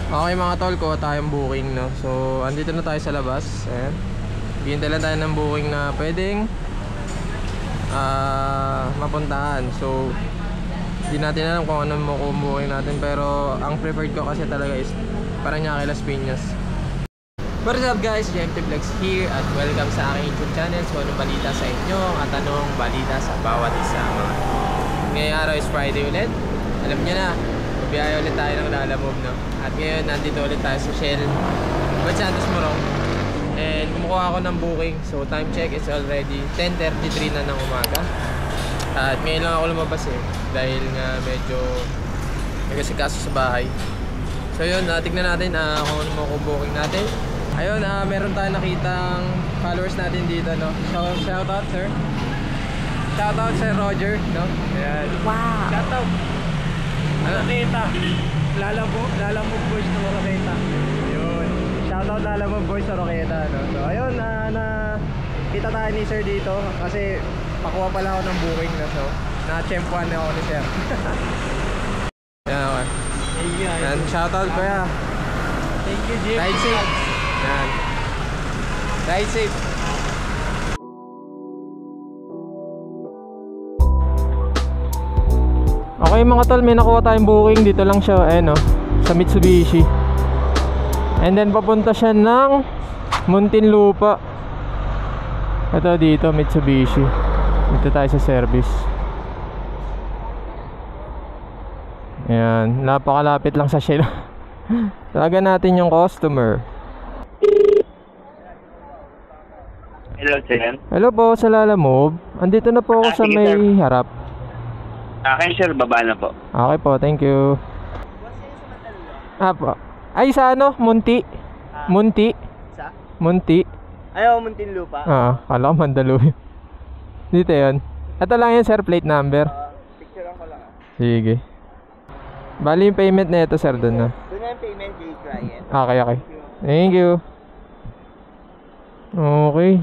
Okay mga tol, kuha tayong booking, no? So, andito na tayo sa labas. Ayan. Hintay lang tayo ng booking na pwedeng mapuntahan. So, hindi natin alam kung anong booking natin. Pero, ang preferred ko kasi talaga is Parañaque, Las Piñas. What's up guys? GMT Vlogs here at welcome sa aking YouTube channel. So, anong balita sa inyo? At anong balita sa bawat isa mga. Ngayong araw is Friday ulit. Alam niyo na, biyaya ulit tayo ng Lalamove, no? At ngayon, nandito ulit tayo sa Shell Bad Santos, Morong. And kumukuha ako ng booking. So time check is already 10:33 na ng umaga. At ngayon lang ako lumabas dahil nga medyo nagkasikaso sa bahay. So yun, tignan natin kung ano mo booking natin. Ayun, meron tayong nakitang followers natin dito, no? So shout out sir. Shout out Sir Roger, no? Ayan. Wow. Shout out. Roqueta. Lalamove boys sa Roqueta. Yun. Shoutout Lalamove boys sa Roqueta, no? So ayun, kita tayo ni Sir dito kasi pakuha pala ako ng booking na, so na-champuan na ako ni Sir. Yan, okay. Thank you. Yan, shoutout kuya. Thank you, Jim. Ride safe. Yan. Ride safe. Okay mga tol, may nakuha tayong booking. Dito lang siya, no, sa Mitsubishi. And then papunta siya ng Muntinlupa. Ito dito, Mitsubishi. Dito tayo sa service. Ayan, napakalapit lang sa Shell. Tawagan natin yung customer. Hello, sir. Hello po, sa Lalamove. Andito na po ako sa may sir. harap. Okay, sir. Baba na po. Okay po, thank you. Po. Ay, sa ano? Munti. Munti. Sa? Munti. Ayaw, Muntinlupa. Kala ko Mandaluyong. Dito yun. Ito lang yung sir, plate number. Picturean ko lang. Sige. Bali yung payment na ito sir, doon na. Doon na yung payment kay client. Okay. Thank you. Okay.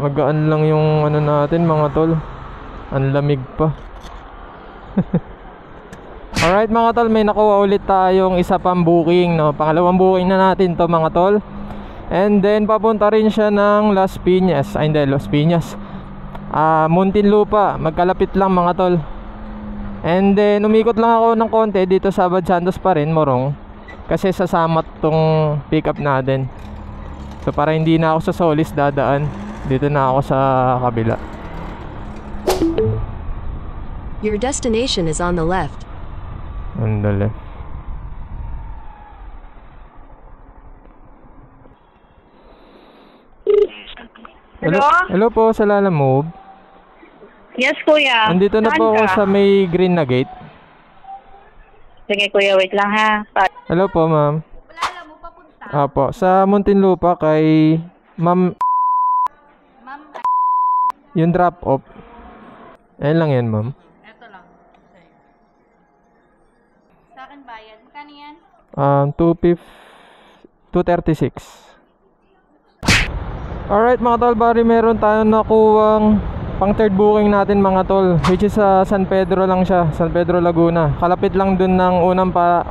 Magaan lang yung ano natin mga tol. Ang lamig pa. Alright mga tol, may nakuha ulit tayong isa pang booking, no? Pangalawang booking na natin to mga tol. And then papunta rin siya ng Las Piñas. Ay hindi, Las Piñas, Muntinlupa. Magkalapit lang mga tol. And then umikot lang ako ng konti dito sa Bad Santos pa rin, Morong, kasi sasamat tong pick up natin. So para hindi na ako sa Solis dadaan, dito na ako sa kabila. Your destination is on the left. Andale. Hello? Hello po, sa Lalamove. Yes, kuya. Andito na Saan po ako ka? sa may green na gate. Sige, kuya. Wait lang, ha? Hello po, ma'am. Wala mo papunta. Apo, sa Muntinlupa kay Ma'am. Ma'am, Yung drop off. Ayun lang yan, ma'am. eto lang. Sa'yo. Sa akin bayad. Magkano yan? 236. Alright mga tol, bari meron tayong nakuwang pang third booking natin mga tol, which is sa San Pedro lang siya, San Pedro Laguna. Kalapit lang dun ng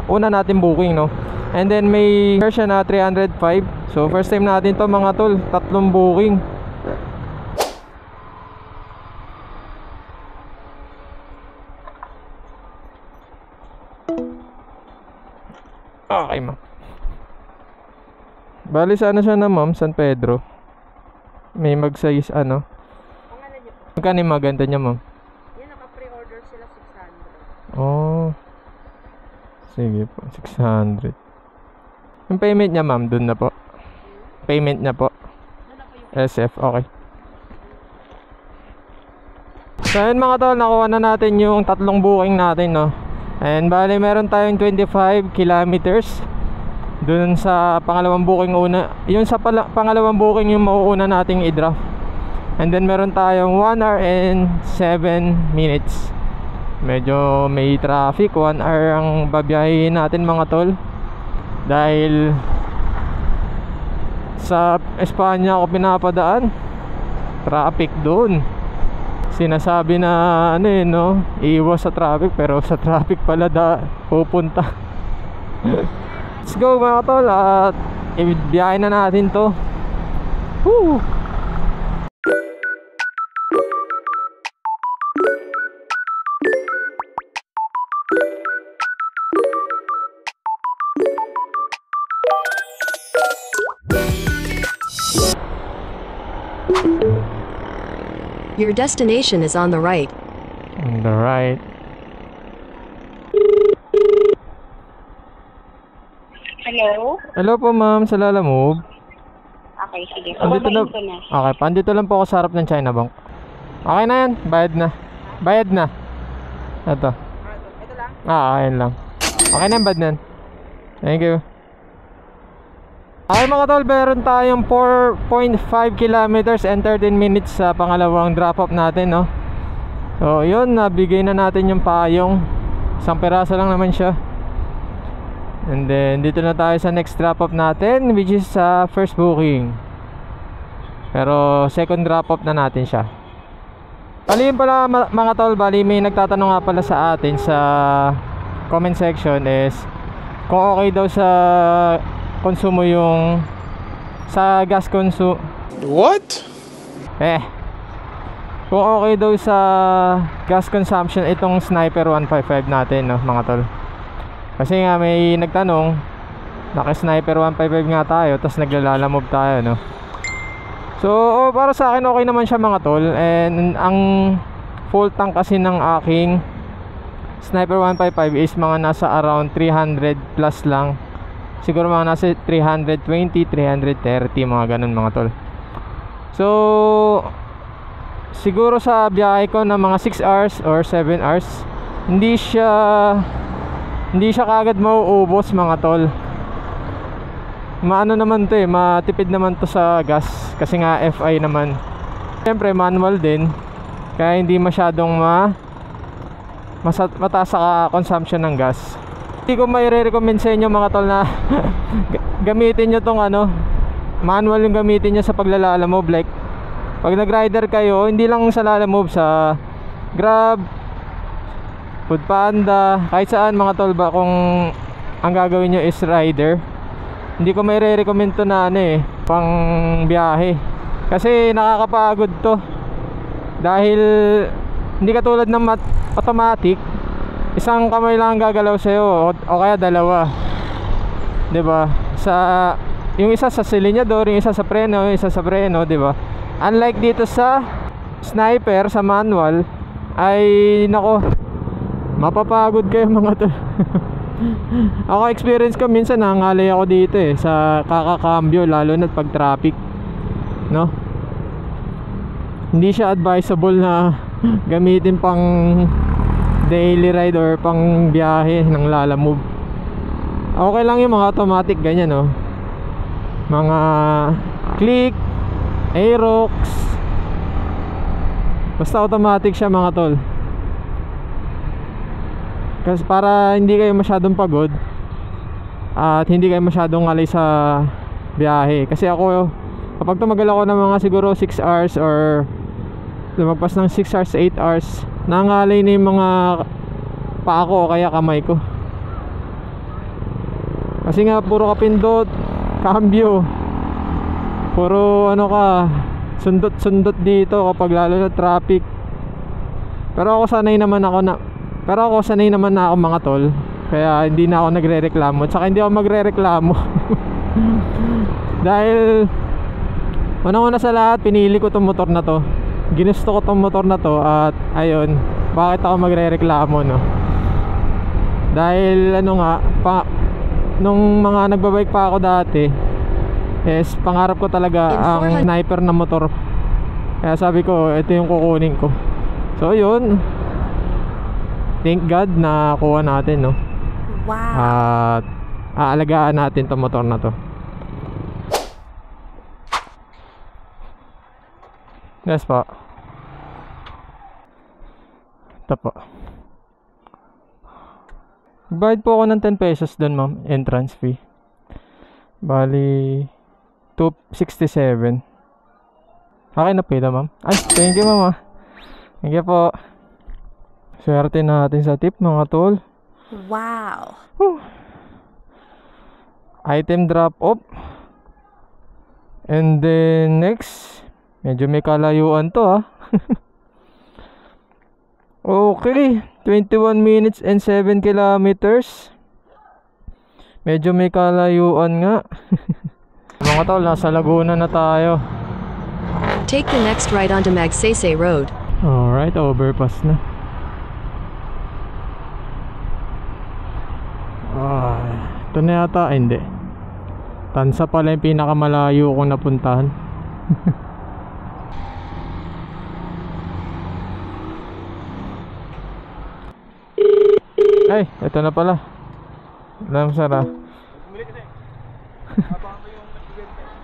una natin booking, no. And then may share siya na 305. So first time natin to mga tol, tatlong booking. Okay ma'am. Bali sa ano siya na ma'am, San Pedro. May mag-size ano. Pangalan niyo po? Magkano yung maganda niya ma'am? Yan, naka-pre-order sila 600. Oh. Sige po, 600. Yung payment niya ma'am, dun na po. Payment niya po. SF, okay. So yun mga tol, nakuha na natin yung tatlong booking natin, no. And bali meron tayong 25 kilometers dun sa pangalawang booking una. Yun sa pangalawang booking yung mauuna nating i-draft. And then meron tayong 1 hour and 7 minutes. Medyo may traffic. 1 hour ang babiyahin natin mga tol, dahil sa Espanya ako pinapadaan. Traffic doon. Sinasabi na ano no, iwas sa traffic, pero sa traffic pala pupunta. Let's go mga tol at ibiyahin na natin to. Woo! Your destination is on the right. On the right. Hello? Hello po ma'am, sa Lalamove. Okay, sige. Andito na. Pababain ko na. Okay, pandito lang po ako sa harap ng China Bank. Okay na yan, bayad na. Bayad na. Ito. Ito lang? Ayun lang. Okay na yan, bayad na yan. Thank you. Okay mga tol, meron tayong 4.5 kilometers and 13 minutes sa pangalawang drop off natin, no? So yun, nabigay na natin yung payong. Isang peraso lang naman siya. And then dito na tayo sa next drop off natin, which is sa first booking. Pero second drop off na natin siya. Bali yun pala mga tol, bali may nagtatanong nga pala sa atin sa comment section is kung okay daw sa konsumo yung sa gas consume. What? Kung okay daw sa gas consumption itong Sniper 155 natin, no mga tol. Kasi nga may nagtanong, naka-Sniper 155 nga tayo, tapos naglalalamove tayo, no. So para sa akin okay naman siya mga tol. And ang full tank kasi ng aking Sniper 155 is mga nasa around 300 plus lang. Siguro mga nasa 320, 330, mga ganun mga tol. So siguro sa biyahe ko na mga 6 hours or 7 hours, hindi siya kagad mauubos mga tol. Maano naman to matipid naman to sa gas. Kasi nga FI naman. Siyempre manual din, kaya hindi masyadong mataas sa consumption ng gas. Hindi ko may recommend sa inyo mga tol na gamitin nyo tong manual yung gamitin nyo sa paglalalamove. Like pag nag-rider kayo, hindi lang sa Lalamove, sa Grab, Foodpanda, kahit saan mga tol ba, kung ang gagawin nyo is rider, hindi ko may recommend to na pang biyahe. Kasi nakakapagod to. Dahil hindi katulad ng automatic, isang kamay lang ang gagalaw sa'yo o kaya dalawa, 'di ba? Yung isa sa silinyador, yung isa sa preno, yung isa sa preno, 'di ba? Unlike dito sa Sniper, sa manual, ay nako, mapapagod kayo mga tol. Ako experience ko minsan nangangalay ako dito sa kakakambyo, lalo na pag traffic, no? Hindi siya advisable na gamitin pang daily ride or pang biyahe ng Lalamove. Okay lang yung mga automatic ganyan, no? Mga Click, Aerox, basta automatic siya mga tol. Kasi para hindi kayo masyadong pagod at hindi kayo masyadong ngalay sa biyahe. Kasi ako, kapag tumagal ako ng mga siguro 6 hours or lumagpas ng 6 hours, 8 hours, nangalay na yung mga paa ko o kaya kamay ko. Kasi nga puro kapindot, cambio, puro sundot dito kapag lalo na traffic. Pero ako sanay naman na ako mga tol, kaya hindi na ako nagrereklamo. Tsaka hindi ako magrereklamo dahil unang-una sa lahat, pinili ko tong motor na to. Ginusto ko tong motor na to at ayun, bakit ako magrereklamo, no? Dahil nung mga nagbabike pa ako dati, pangarap ko talaga ang Sniper na motor. Kaya sabi ko, ito yung kukunin ko. So yun, thank God na kuha natin, no? Wow. At aalagaan natin tong motor na to. Yes po. Ito po. Bayad po ako ng 10 pesos doon, ma'am, entrance fee. Bali 267. Okay na pila, ma'am. Ay, thank you, ma'am. Thank you po. Swerte natin sa tip, mga tol. Wow. item drop off. And then next, medyo may kalayuan to ha. Okay, 21 minutes and 7 kilometers. Medyo may kalayuan nga. Mga tol, nasa Laguna na tayo. Take the next right onto Magsaysay Road. Alright, overpass na. Ito na yata, hindi. Tansa pala yung pinakamalayo kong napuntahan. Ay, ito na pala. Alam, Sara.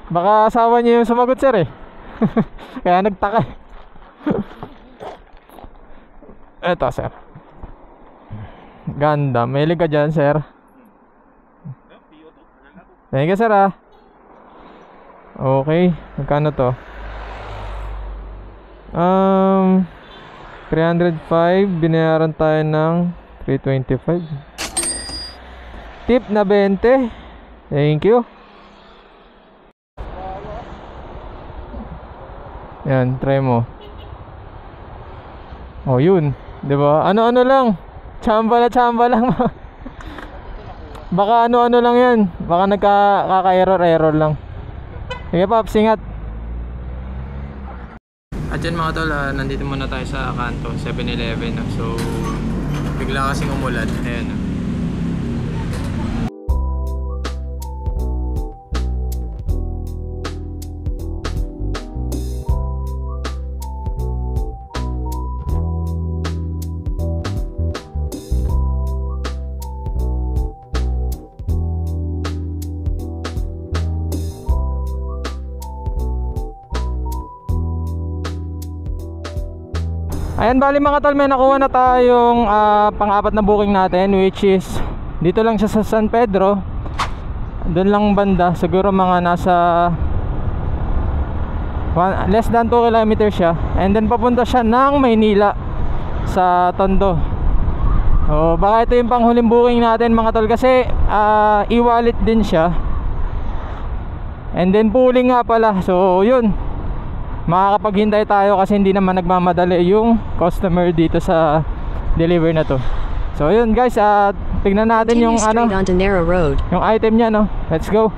Baka asawa niyo yung sumagot, sir eh. Kaya nagtaka. Eto, sir. Ganda. May liga dyan, sir. Thank you, sir ah. Okay. Magkano to? 305. Binayaran tayo ng 325. Tip na 20. Thank you. Yan, try mo. Oh, yun. 'Di ba? Ano-ano lang. Chamba lang. Baka ano-ano lang 'yan. Baka nagkaka-error lang. Sige, Pops, ingat. At yan mga tol, nandito muna tayo sa kanto, 7-Eleven. So, bigla kasing umulan. Ayan. Ayan, bali mga tol, may nakuha na tayong pang-apat na booking natin, which is dito lang siya sa San Pedro. Doon lang banda, siguro mga nasa less than 2 kilometers siya. And then papunta siya ng Maynila sa Tondo. O baka ito yung panghuling booking natin mga tol, kasi e-wallet din siya. And then pooling nga pala. So yun, makakapaghintay tayo kasi hindi naman nagmamadali yung customer dito sa deliver na to. So yun guys, tignan natin Continue yung straight onto Narrow Road. yung item niya, no. Let's go.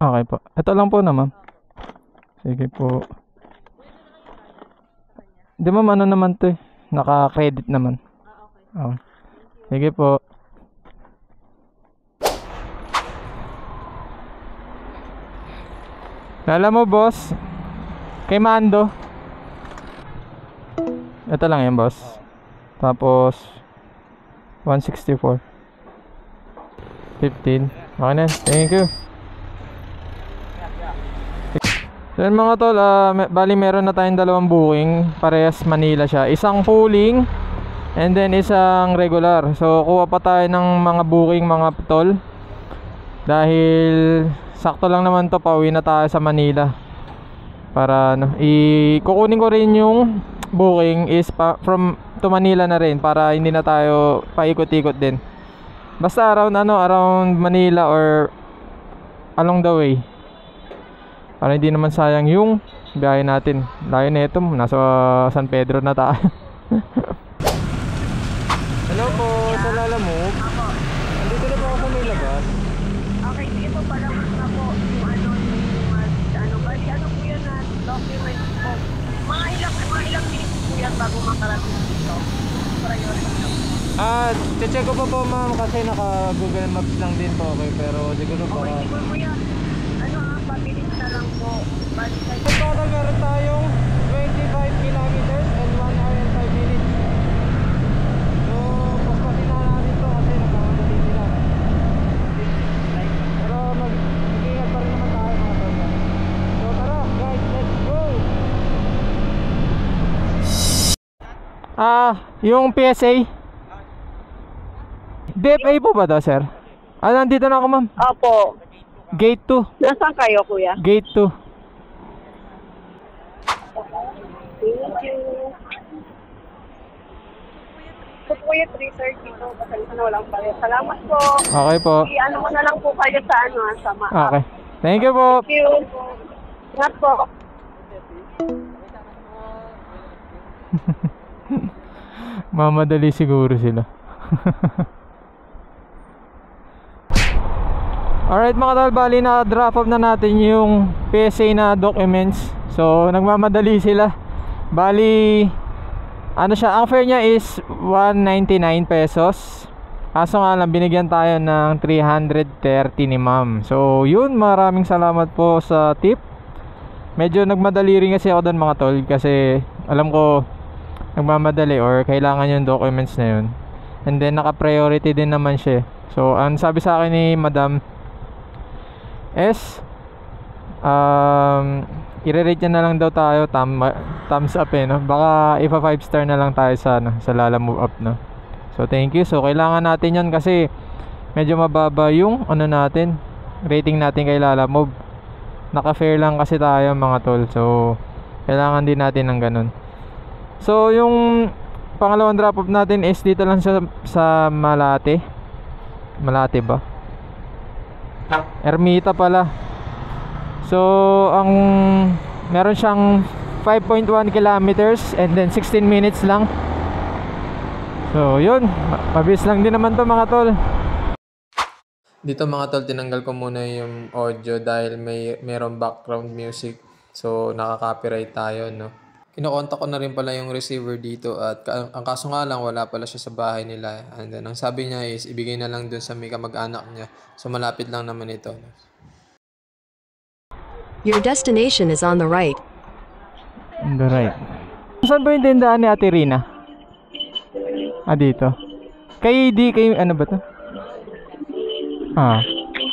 Okay po. Ito lang po na, ma'am. Sige po. Hindi, ma'am, ano naman to eh. Naka-credit naman. Okay. Sige po. Alam mo, boss, kay Mando. Ito lang yan, boss. Tapos 164 15. Okay na, thank you. So yun mga tol, bali meron na tayong dalawang booking. Parehas Manila siya. Isang pooling and then isang regular. So kuha pa tayo ng mga booking mga tol, dahil sakto lang naman to, pauwi na tayo sa Manila. Para kukunin ko rin yung booking is from to Manila na rin, para hindi na tayo paikot-ikot din. Basta around Manila or along the way, para hindi naman sayang yung biyahe natin. Layo na ito, nasa San Pedro na tayo. Hello po, sa Lalamove. Andito na po ako sa may labas. Okay, sige po, palabas na po yung ano po yan na document po. Mga ilang minutes po yan bago makarating dito. Priority na po. Check ko po ma'am, kasi naka Google Maps lang din po. Okay, pero siguro baka Okay, siguro po yan. Pabilis na lang po. Balik kayo. total meron tayong 25 kilometers and 1 hour and 5 minutes. So, paspasin na natin to kasi nagmamadali sila. Pero mag-ingat pa rin naman tayo mga tol. So tara guys, let's go! Yung PSA DFA po ba to, sir? Nandito na ako, ma'am. Opo. Gate 2. Nasaan kayo, kuya? Gate 2. Thank you. Kuya, 3:30 to. Pasensya na walang bayad. Salamat po. Okay po. I-ano mo na lang po kayo sa sa Okay. Thank you po. Thank you. Ingat po. Mamadali siguro sila. Alright mga tol, bali na drop off na natin yung PSA na documents. So nagmamadali sila. Bali ano siya, ang fare niya is 199 pesos. Kaso nga lang binigyan tayo ng 330 ni ma'am. So yun, maraming salamat po sa tip. Medyo nagmadali rin kasi ako doon mga tol, kasi alam ko nagmamadali or kailangan yung documents na yun. And then naka-priority din naman siya. So ang sabi sa akin ni madam is i-rate na lang daw tayo thumbs up no? Baka ipa 5 star na lang tayo sa Lala Move Up no? So thank you. So kailangan natin yan kasi medyo mababa yung natin, rating natin kay Lala Move. Naka-fair lang kasi tayo mga tol. So kailangan din natin ng ganun. So yung pangalawang drop off natin is dito lang sa Malate. Malate ba? Ermita pala. So ang meron siyang 5.1 kilometers and then 16 minutes lang. So yun, mabilis lang din naman to mga tol. Dito mga tol, tinanggal ko muna yung audio dahil mayroong background music. So nakaka-copyright tayo no. Kinokontak ko na rin pala yung receiver dito at ang kaso nga lang wala pala siya sa bahay nila. And then ang sabi niya is ibigay na lang dun sa may kamag-anak niya. So malapit lang naman ito. Your destination is on the right. On the right. Saan ba yung tindahan ni Ate Rina? Dito. Kay ano ba to?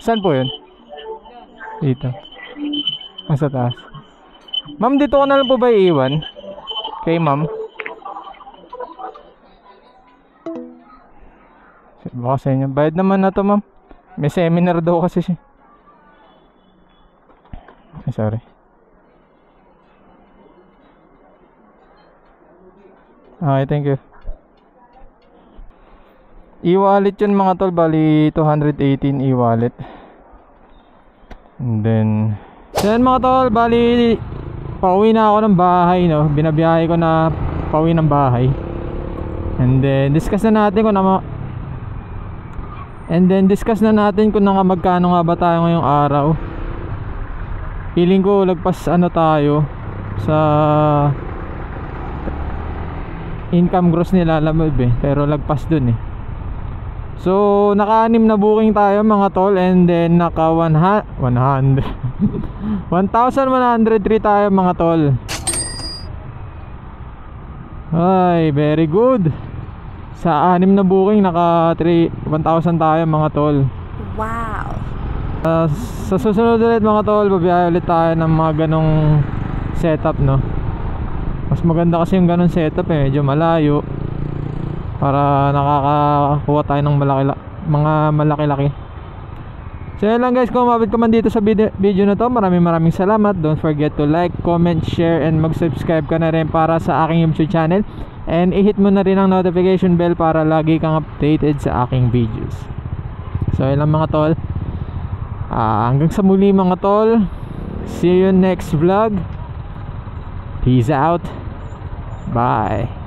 Saan po yun? Dito. Sa taas. Ma'am, dito ko na lang po ba iiwan? Kay ma'am. Baka sa inyo. Bayad naman na to ma'am. May seminar daw kasi siya. Sorry. Okay, thank you. E-wallet yun mga tol. Bali 218 e-wallet. And then yan mga tol, bali pauwi na ako ng bahay no. Binabiyahe ko na pauwi ng bahay. And then discuss na natin kung magkano nga ba tayo ngayong araw. Feeling ko lagpas tayo sa income gross nila Lamove pero lagpas dun eh. So naka-6 na booking tayo mga tol, and then naka 1,103 tayo mga tol. Ay, very good. Sa 6 na booking naka 1,000 tayo mga tol. Wow. Sa susunod ulit mga tol, babiyahe ulit tayo ng mga ganong setup no. Mas maganda kasi yung ganon setup medyo malayo, para nakakakuha tayo ng mga malaki-laki. So yun lang guys, kung umabot ka man dito sa video na to, maraming salamat. Don't forget to like, comment, share, and mag-subscribe ka na rin para sa aking YouTube channel. And i-hit mo na rin ang notification bell para lagi kang updated sa aking videos. So yun lang mga tol. Hanggang sa muli mga tol. See you next vlog. Peace out. Bye.